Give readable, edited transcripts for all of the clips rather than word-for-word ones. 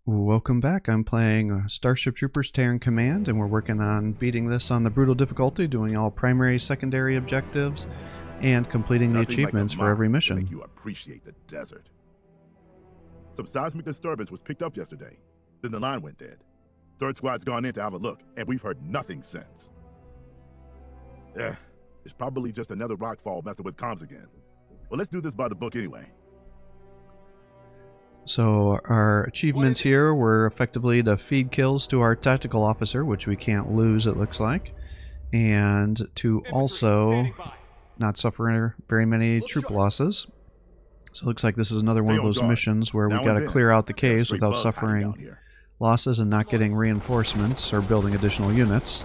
Welcome back. I'm playing Starship Troopers Terran Command, and we're working on beating this on the brutal difficulty, doing all primary, secondary objectives, and completing the achievements for every mission. Make you appreciate the desert. Some seismic disturbance was picked up yesterday. Then the line went dead. Third squad's gone in to have a look, and we've heard nothing since. It's probably just another rockfall messing with comms again. Well, let's do this by the book anyway. So our achievements here were effectively to feed kills to our tactical officer, which we can't lose, it looks like, and to also not suffer very many troop losses. So it looks like this is another one of those missions where we've got to clear out the caves without suffering losses and not getting reinforcements or building additional units.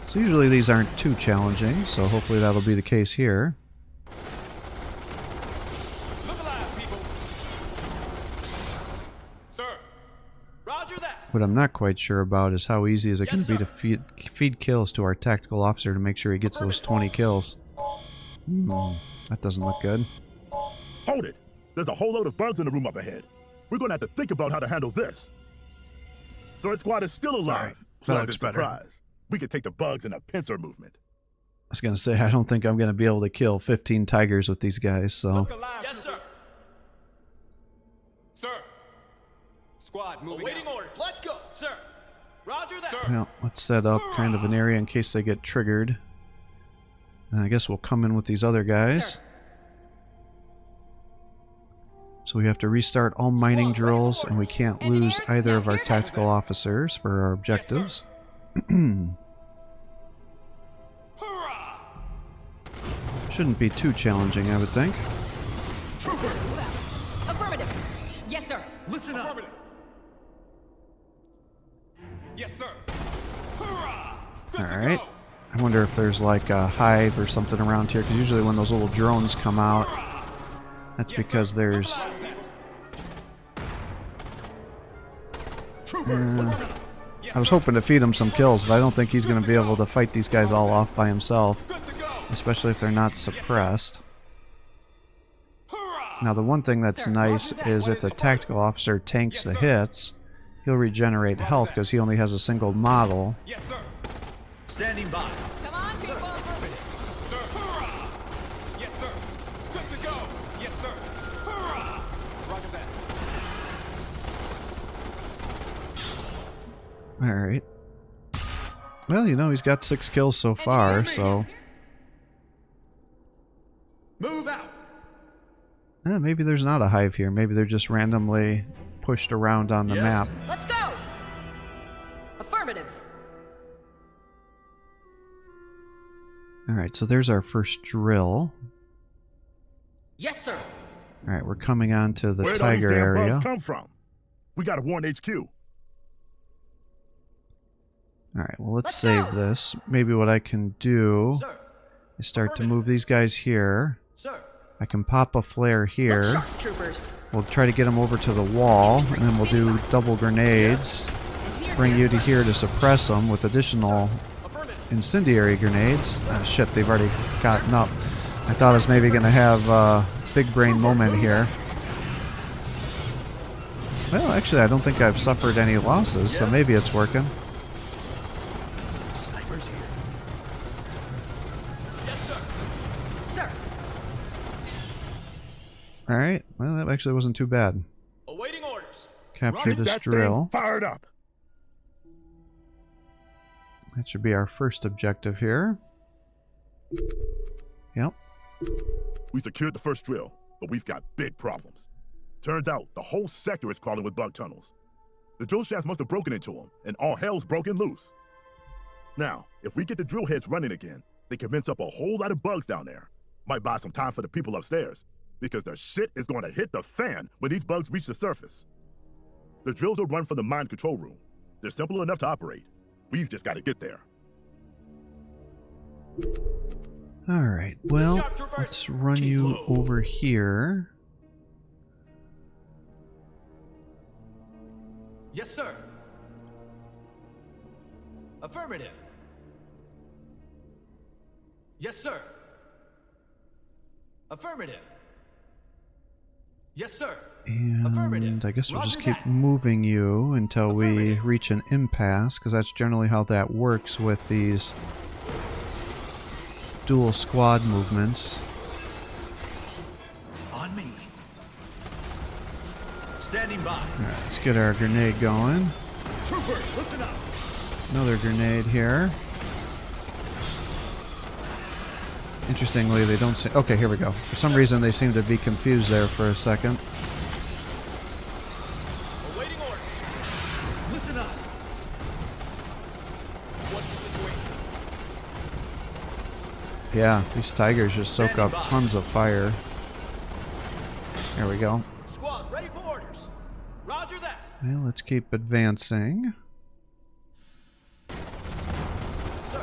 So usually these aren't too challenging, so hopefully that'll be the case here. What I'm not quite sure about is how easy is it going to be to feed kills to our tactical officer to make sure he gets those 20 kills. That doesn't look good. Hold it! There's a whole load of bugs in the room up ahead. We're going to have to think about how to handle this. Third squad is still alive. Pleasant surprise. We could take the bugs in a pincer movement. I was going to say, I don't think I'm going to be able to kill 15 tigers with these guys, so... Yes, sir. Sir. Squad moving awaiting orders. Let's go, sir. Roger that. Sir. Well, let's set up kind of an area in case they get triggered. And I guess we'll come in with these other guys. Sir. So we have to restart all mining drills, and we can't lose either of our tactical officers for our objectives. Shouldn't be too challenging, I would think. Trooper. Affirmative. Yes, sir. Listen up. Yes, sir. Alright. I wonder if there's like a hive or something around here, because usually when those little drones come out, that's because there's... I was hoping to feed him some kills, but I don't think he's going to be able to fight these guys all off by himself, especially if they're not suppressed. Now the one thing that's nice is if the tactical officer tanks the hits, he'll regenerate health because he only has a single model. Yes, sir. Standing by. Come on, people. Sir. Hurrah! Yes, sir. Good to go. Yes, sir. Hurrah! Roger that. Alright. Well, you know, he's got 6 kills so far, so... Move out. Maybe there's not a hive here. Maybe they're just randomly pushed around on the map. Let's go. Affirmative. Alright, so there's our first drill. Yes, sir. Alright, we're coming on to the Where'd all these tiger damn area. bugs come from? We gotta warn HQ. Alright, well let's save this. Maybe what I can do is start to move these guys here. Sir. I can pop a flare here. Look sharp, troopers. We'll try to get them over to the wall, and then we'll do double grenades. Bring you to here to suppress them with additional incendiary grenades. Ah, shit, they've already gotten up. I thought I was maybe going to have a big brain moment here. Well, actually, I don't think I've suffered any losses, so maybe it's working. Snipers here. Yes, sir. Sir. Alright, well, that actually wasn't too bad. Awaiting orders. Capture Get this that drill. thing fired up. That should be our first objective here. Yep. We secured the first drill, but we've got big problems. Turns out the whole sector is crawling with bug tunnels. The drill shafts must have broken into them, and all hell's broken loose. Now, if we get the drill heads running again, they can mince up a whole lot of bugs down there. Might buy some time for the people upstairs, because the shit is going to hit the fan when these bugs reach the surface. The drills will run from the mine control room. They're simple enough to operate. We've just got to get there. Alright, well, let's run you over here. Yes, sir. Affirmative. Yes, sir. Affirmative. Yes, sir. And I guess we'll just keep moving you until we reach an impasse, because that's generally how that works with these dual squad movements. On me. Standing by. Alright, let's get our grenade going. Troopers, listen up. Another grenade here. Interestingly, they don't seem... Okay, here we go. For some reason, they seem to be confused there for a second. Awaiting orders. Listen up. What's the situation? Yeah, these tigers just soak up tons of fire. There we go. Squad, ready for orders. Roger that. Well, let's keep advancing. Sir.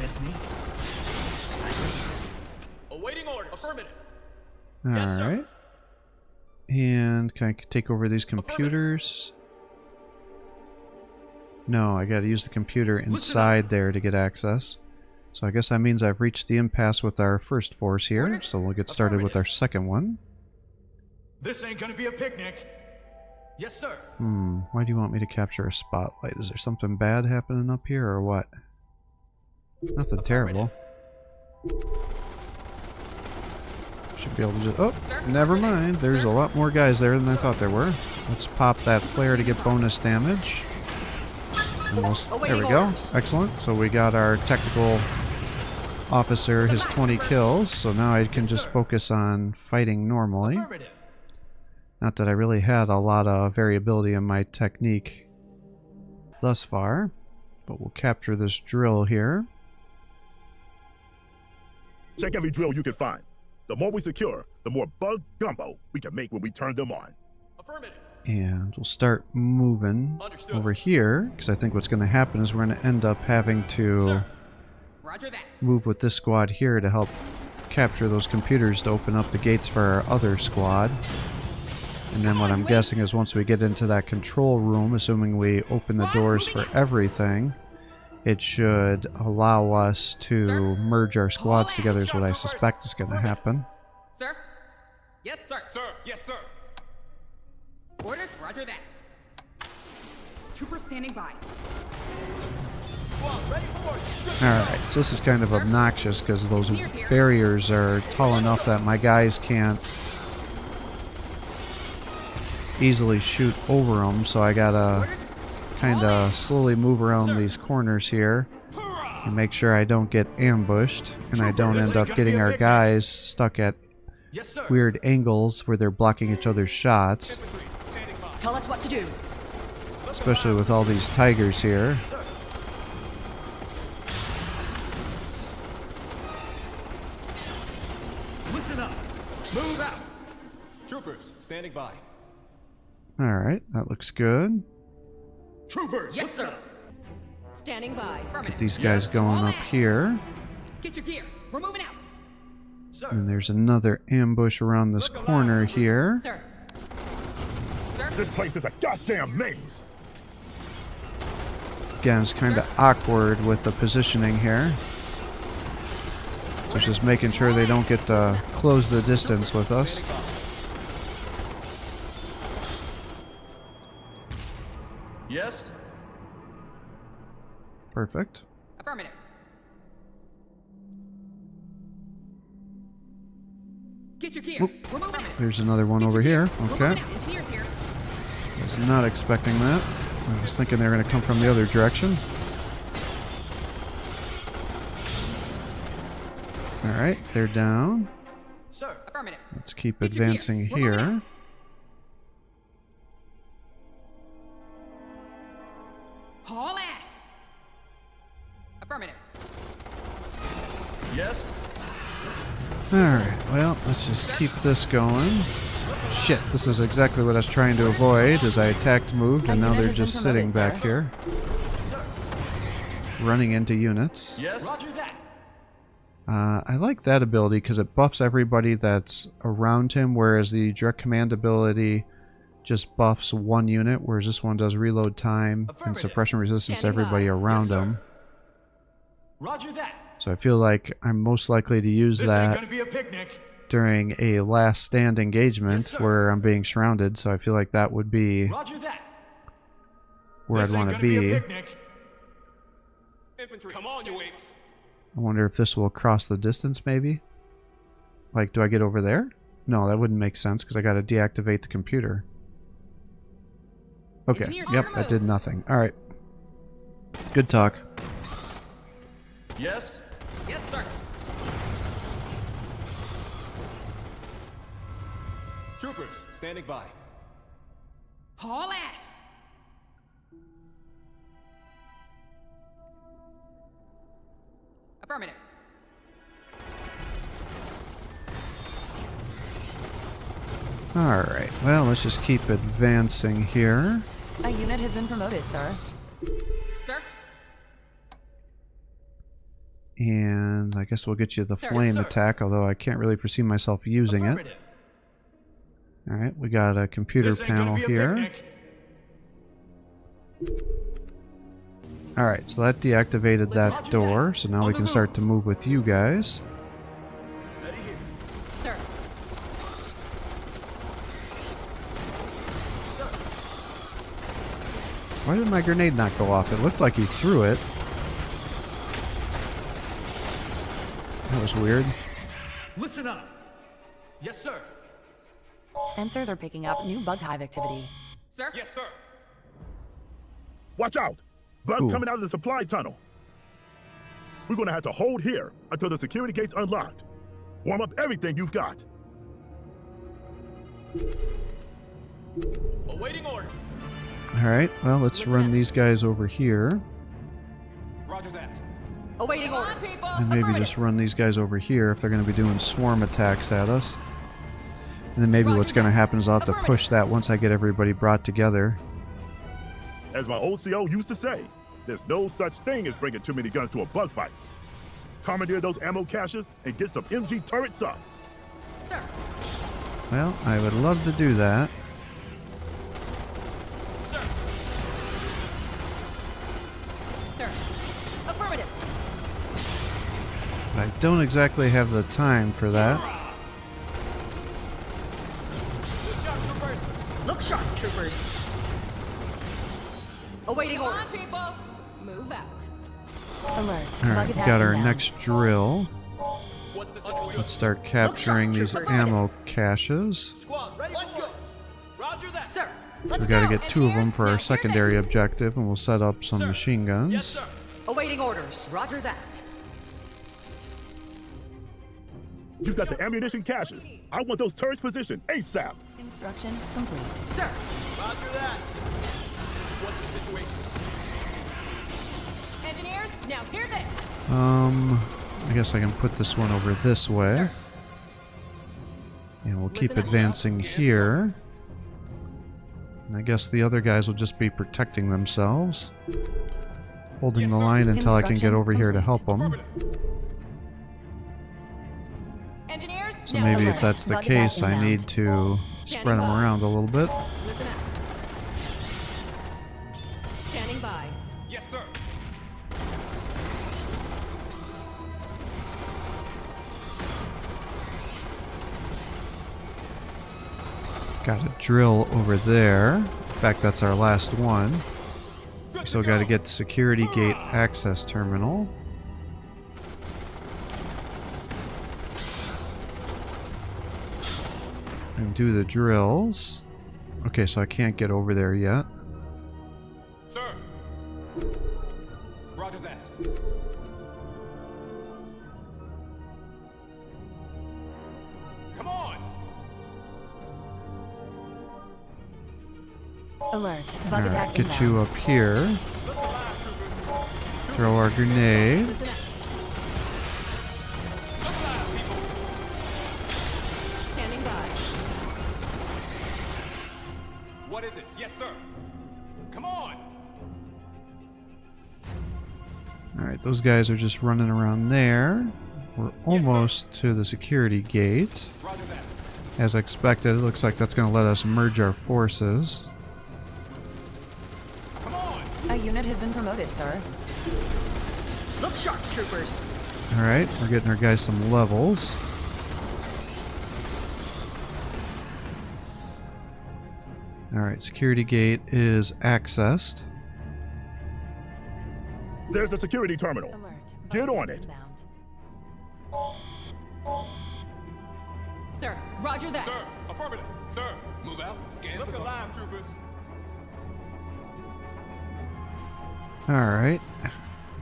Miss me? Snipers. Awaiting orders. Affirmative. Yes, sir. Alright. And can I take over these computers? No, I gotta use the computer inside there to get access. So I guess that means I've reached the impasse with our first force here, so we'll get started with our second one. This ain't gonna be a picnic. Yes, sir. Why do you want me to capture a spotlight? Is there something bad happening up here, or what? Nothing terrible. Should be able to just... Oh, never mind. There's a lot more guys there than I thought there were. Let's pop that flare to get bonus damage. Almost. There we go. Excellent. So we got our technical officer, his 20 kills. So now I can just focus on fighting normally. Not that I really had a lot of variability in my technique thus far. But we'll capture this drill here. Check every drill you can find. The more we secure, the more bug gumbo we can make when we turn them on. Affirmative. And we'll start moving over here, because I think what's going to happen is we're going to end up having to Roger that. move with this squad here to help capture those computers to open up the gates for our other squad. And then what I'm guessing is once we get into that control room, assuming we open the doors for everything, it should allow us to merge our squads together is what I suspect is going to happen. Sir? Yes, sir. Sir. Yes, sir. Orders? Roger that. Trooper standing by. Squad, ready for orders. Alright, so this is kind of obnoxious because those barriers are tall enough that my guys can't easily shoot over them, so I gotta kind of slowly move around these corners here and make sure I don't get ambushed and I don't end up getting our guys stuck at Yes, sir. weird angles where they're blocking each other's shots, Standing by. Tell us what to do. especially with all these tigers here. Sir. Listen up. Move out. Troopers, standing by. Alright, that looks good. Troopers. Yes, listen sir. up. Standing by. Get Affirmative. these guys going up here. Get your gear. We're moving out. Sir. And there's another ambush around this corner here. Sir. Sir? This place is a goddamn maze. Again, it's kind of awkward with the positioning here. So just making sure they don't get to close the distance with us. Yes. Perfect. Affirmative. Get your gear. Oop. We're moving out. There's another one over here. We're Okay. moving out. Engineers here. Was not expecting that. I was thinking they were going to come from the other direction. Alright, they're down. Sir. Affirmative. Let's keep Get your gear. advancing We're moving here. out. Haul ass. Affirmative. Yes. Alright, well, let's just keep this going. Shit, this is exactly what I was trying to avoid as I attacked, moved, and now they're just sitting back here. Sir. Running into units. Yes. Roger that. I like that ability because it buffs everybody that's around him, whereas the direct command ability just buffs one unit, whereas this one does reload time and suppression resistance to everybody around him. Roger that. So I feel like I'm most likely to use This ain't that gonna be a picnic. during a last stand engagement Yes, sir. where I'm being surrounded, so I feel like that would be Roger that. where This I'd ain't want to gonna be. a picnic. Infantry. Come on, you apes. I wonder if this will cross the distance, maybe? Like, do I get over there? No, that wouldn't make sense because I got to deactivate the computer. Okay, Engineers on yep, the that did move. nothing. Alright. Good talk. Yes? Yes, sir. Troopers, standing by. Haul ass. Affirmative. Alright, well, let's just keep advancing here. A unit has been promoted, sir. Sir. And I guess we'll get you the Sir, flame sir. attack, although I can't really foresee myself using it. Affirmative. Alright, we got a computer This ain't gonna panel be a here. picnic. Alright, so that deactivated that door, so now we can start to move with you guys. Ready here. Sir. Sir. Why did my grenade not go off? It looked like he threw it. That was weird. Listen up. Yes, sir. Sensors are picking up new bug hive activity. Sir. Yes, sir. Watch out! Bugs Ooh. coming out of the supply tunnel. We're gonna have to hold here until the security gate's unlocked. Warm up everything you've got. Awaiting order. Alright, well, let's run these guys over here. Roger that. Awaiting order. People. And maybe just run these guys over here if they're going to be doing swarm attacks at us. And then maybe what's going to happen is I'll have to push that once I get everybody brought together. As my old CO used to say, there's no such thing as bringing too many guns to a bug fight. Commandeer those ammo caches and get some MG turrets up. Sir. Well, I would love to do that. Sir. Sir. Affirmative. But I don't exactly have the time for that. Good shot, troopers. Look sharp, troopers. Awaiting order. Come on, people. Move out. Alert. Alright, Bug we attack got our inbound. next drill. What's the situation? Let's start capturing these troopers. ammo caches. Squad, ready? Let's go. Roger that. Sir. So Let's we got to go, get 2 of them engineers. for Now, our hear secondary this. objective, and we'll set up some Sir. machine guns. Yes, sir. Awaiting orders. Roger that. You've got the ammunition caches. I want those turrets positioned ASAP. Instruction complete. Sir. Roger that. What's the situation? Engineers, now hear this. I guess I can put this one over this way. And we'll keep Listen up. advancing here. And I guess the other guys will just be protecting themselves. Holding Yes, the sir. line until I can get Instruction over here to complete. help them. Affirmative. Engineers, So now maybe alert. if that's the Bug attack case, I inbound. need to spread them around a little bit. listen up. Standing by. Yes, sir. Got a drill over there. In fact, that's our last one. We still got to get the security gate access terminal. And do the drills. Okay, so I can't get over there yet. Sir. Roger that. Come on. Alert. Bug Alright, attack get you inbound. up here. Look alive, troopers. Throw our grenade. Listen up. Look alive, people. Standing by. What is it? Yes, sir. Come on. Alright, those guys are just running around there. We're almost to the security gate. Roger that. As expected, it looks like that's going to let us merge our forces. Come on. A unit has been promoted, sir. Look sharp, troopers. Alright, we're getting our guys some levels. Alright, security gate is accessed. There's the security terminal. Alert. Get on it. Inbound. Sir, roger that. Sir, affirmative. Sir, move out and scan. Look alive, troopers. Alright.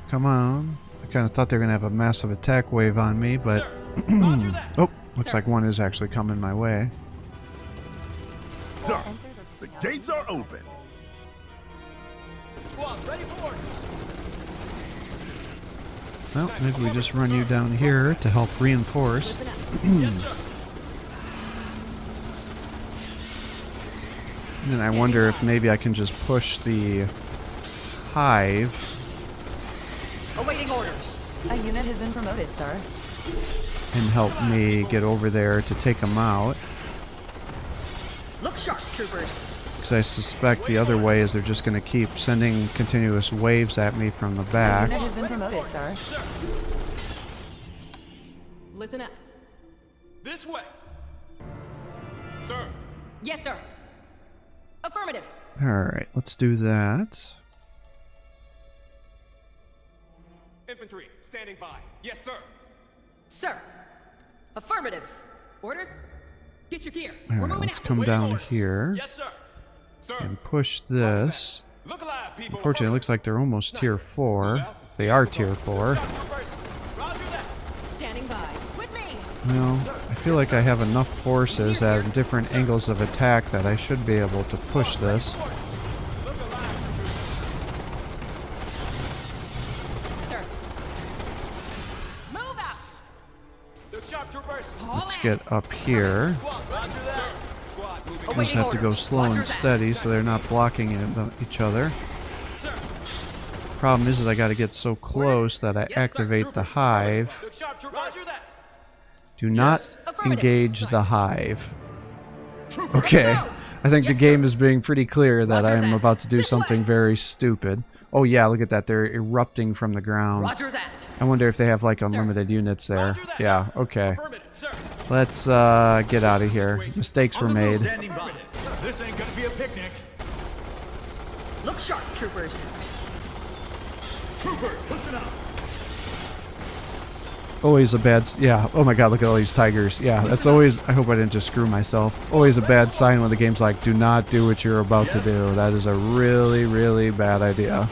Come on. I kind of thought they were going to have a massive attack wave on me, but... Sir, roger that. Oh, looks Sir. like one is actually coming my way. Done. Sensors are The picking up gates are open. Squad, ready for orders. Well, maybe we just run you down here to help reinforce. Listen up. Yes, sir. And I wonder if maybe I can just push the hive. Awaiting orders. A unit has been promoted, sir. And help me get over there to take them out. Look sharp, troopers. Because I suspect the other way is they're just going to keep sending continuous waves at me from the A back. unit has been promoted, sir. Listen up. This way. Sir, Yes, sir. Affirmative. Alright, let's do that. infantry, standing by. Yes, sir. Sir. Affirmative. Orders? Get your gear. We're Alright, moving let's out. come Waiting down orders. here Yes, sir. Sir. and push this. Look alive, people. Unfortunately, it looks like they're almost tier 4. They are tier 4. Shot troopers. Roger that. Standing by. With me. Well, I feel like I have enough forces at different angles of attack that I should be able to push this. Look alive. Sir. Move out. Look sharp, troopers. All Let's hands. get up here. Squad, roger that. Squad moving. Just Awaiting have to go orders. slow Roger and that. steady so they're not blocking each other. Sir. Problem is I got to get so close that I Yes, sir. activate the hive. Look sharp, troopers. Roger that. Do not Affirmative. engage the hive. Troopers, Okay. go. I think the Yes, game sir. is being pretty clear that Roger I'm that. about to do This something way. very stupid. Oh yeah, look at that. They're erupting from the ground. Roger that. I wonder if they have like unlimited units there. Roger that. Yeah, sir. okay. Affirmative, sir. Let's get out of here. Mistakes were made. Standing by. This ain't gonna be a picnic. Look sharp, troopers. Troopers, listen up. Always a bad... Yeah, oh my god, look at all these tigers. Yeah, that's always... I hope I didn't just screw myself. Always a bad sign when the game's like, do not do what you're about to do. That is a really, really bad idea.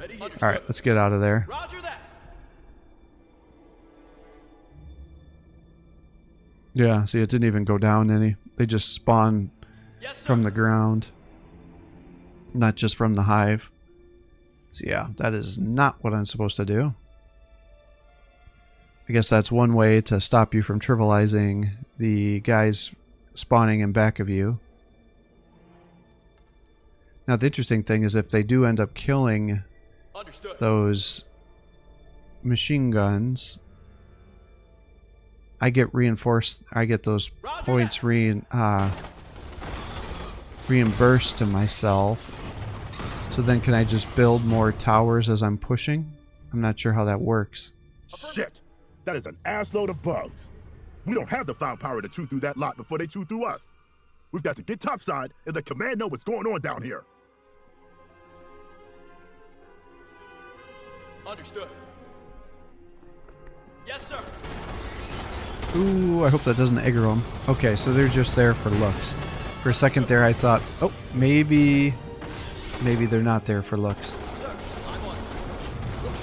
Ready here. Alright, let's get out of there. Roger that. Yeah, see, it didn't even go down any. They just spawn Yes, sir. from the ground. Not just from the hive. So yeah, that is not what I'm supposed to do. I guess that's one way to stop you from trivializing the guys spawning in back of you. Now the interesting thing is if they do end up killing Understood. those machine guns, I get reinforced. I get those Roger points that. reimbursed to myself. So then can I just build more towers as I'm pushing? I'm not sure how that works. shit. That is an assload of bugs. We don't have the firepower to chew through that lot before they chew through us. We've got to get topside and let command know what's going on down here. Understood. Yes, sir. Ooh, I hope that doesn't aggro them. Okay, so they're just there for looks. For a second there I thought, oh, maybe they're not there for looks. Sir, I'm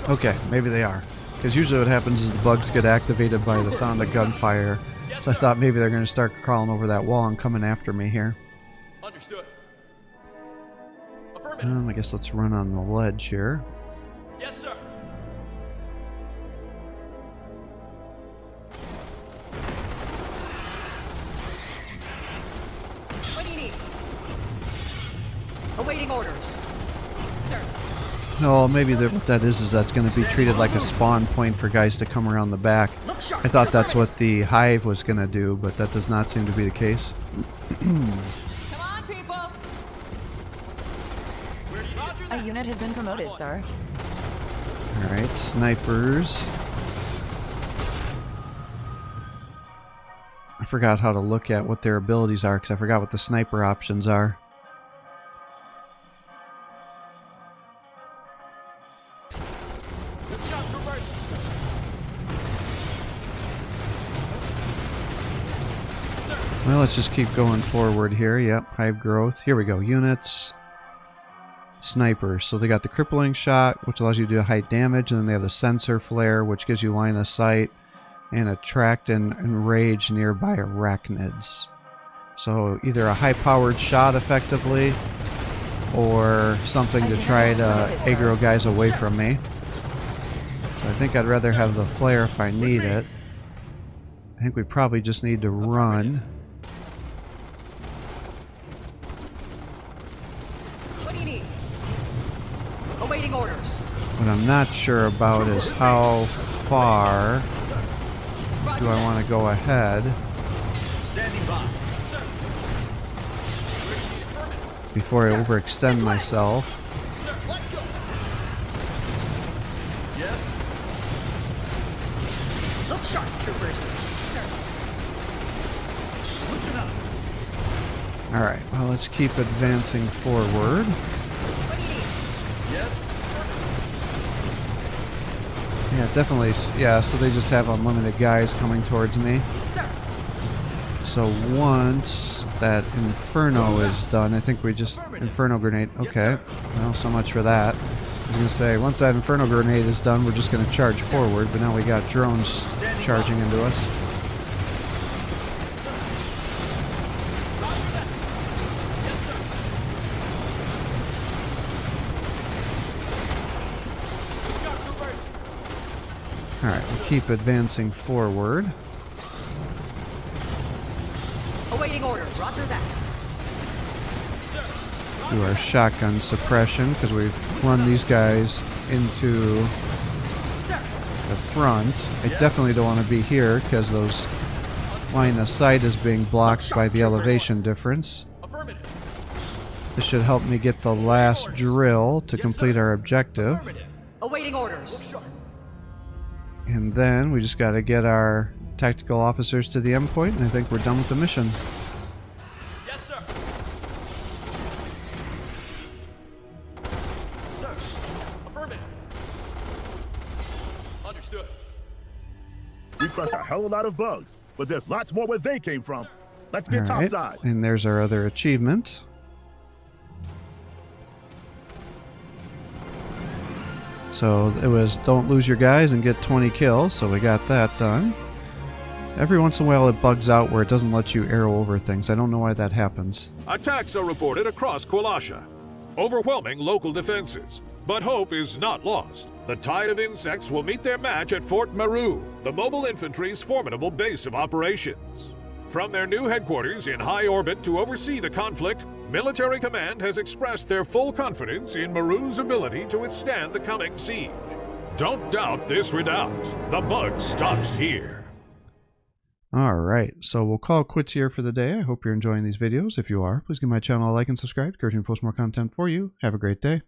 on. Okay, maybe they are. Because usually what happens is the bugs get activated by the sound of gunfire. So I thought maybe they're going to start crawling over that wall and coming after me here. Understood. Affirmative. I guess let's run on the ledge here. Yes, sir. What do you need? Awaiting orders. Sir. No, maybe what that is that's going to be treated like a spawn point for guys to come around the back. Look sharp. I thought that's what the hive was going to do, but that does not seem to be the case. Come on, people. Roger A that. unit has been promoted, sir. Alright, snipers. I forgot how to look at what their abilities are because I forgot what the sniper options are. Good shot, troopers. Well, let's just keep going forward here. Yep, hive growth. Here we go. Units. Snipers. So they got the crippling shot, which allows you to do high damage, and then they have the sensor flare, which gives you line of sight, and attract and enrage nearby arachnids. So either a high-powered shot, effectively, or something to try to aggro guys away from me. So I think I'd rather have the flare if I need it. I think we probably just need to run. What do you need? Awaiting orders. What I'm not sure about is how far do I want to go ahead Standing by. before I overextend myself. Sir, let's go. Yes. Look sharp, troopers. Sir. Listen up. Alright, well, let's keep advancing forward. What do you need? Yes. Yeah, definitely. Yeah, so they just have unlimited guys coming towards me. Sir. So once that Inferno is done, I think we just... Inferno grenade. Okay. Well, so much for that. I was going to say, once that Inferno grenade is done, we're just going to charge forward, but now we got drones charging into us. Good shot, troopers. Alright, we'll keep advancing forward. Awaiting orders. Roger that. Do our shotgun suppression, because we've run these guys into Sir. the front. I definitely don't want to be here, because those line of sight is being blocked by the elevation difference. Affirmative. This should help me get the last drill to complete our objective. Affirmative. Awaiting orders. Look sharp. And then we just got to get our tactical officers to the endpoint, and I think we're done with the mission. Yes, sir. Sir. Affirmative. Understood. We crushed a hell of a lot of bugs, but there's lots more where they came from. Let's get Alright, topside. and there's our other achievement. So it was don't lose your guys and get 20 kills, so we got that done. Every once in a while it bugs out where it doesn't let you arrow over things. I don't know why that happens. Attacks are reported across Kwalasha, overwhelming local defenses. But hope is not lost. The tide of insects will meet their match at Fort Meru, the mobile infantry's formidable base of operations. From their new headquarters in high orbit to oversee the conflict, Military Command has expressed their full confidence in Meru's ability to withstand the coming siege. Don't doubt this redoubt. The bug stops here. Alright, so we'll call it quits here for the day. I hope you're enjoying these videos. If you are, please give my channel a like and subscribe. Encourage me to post more content for you. Have a great day.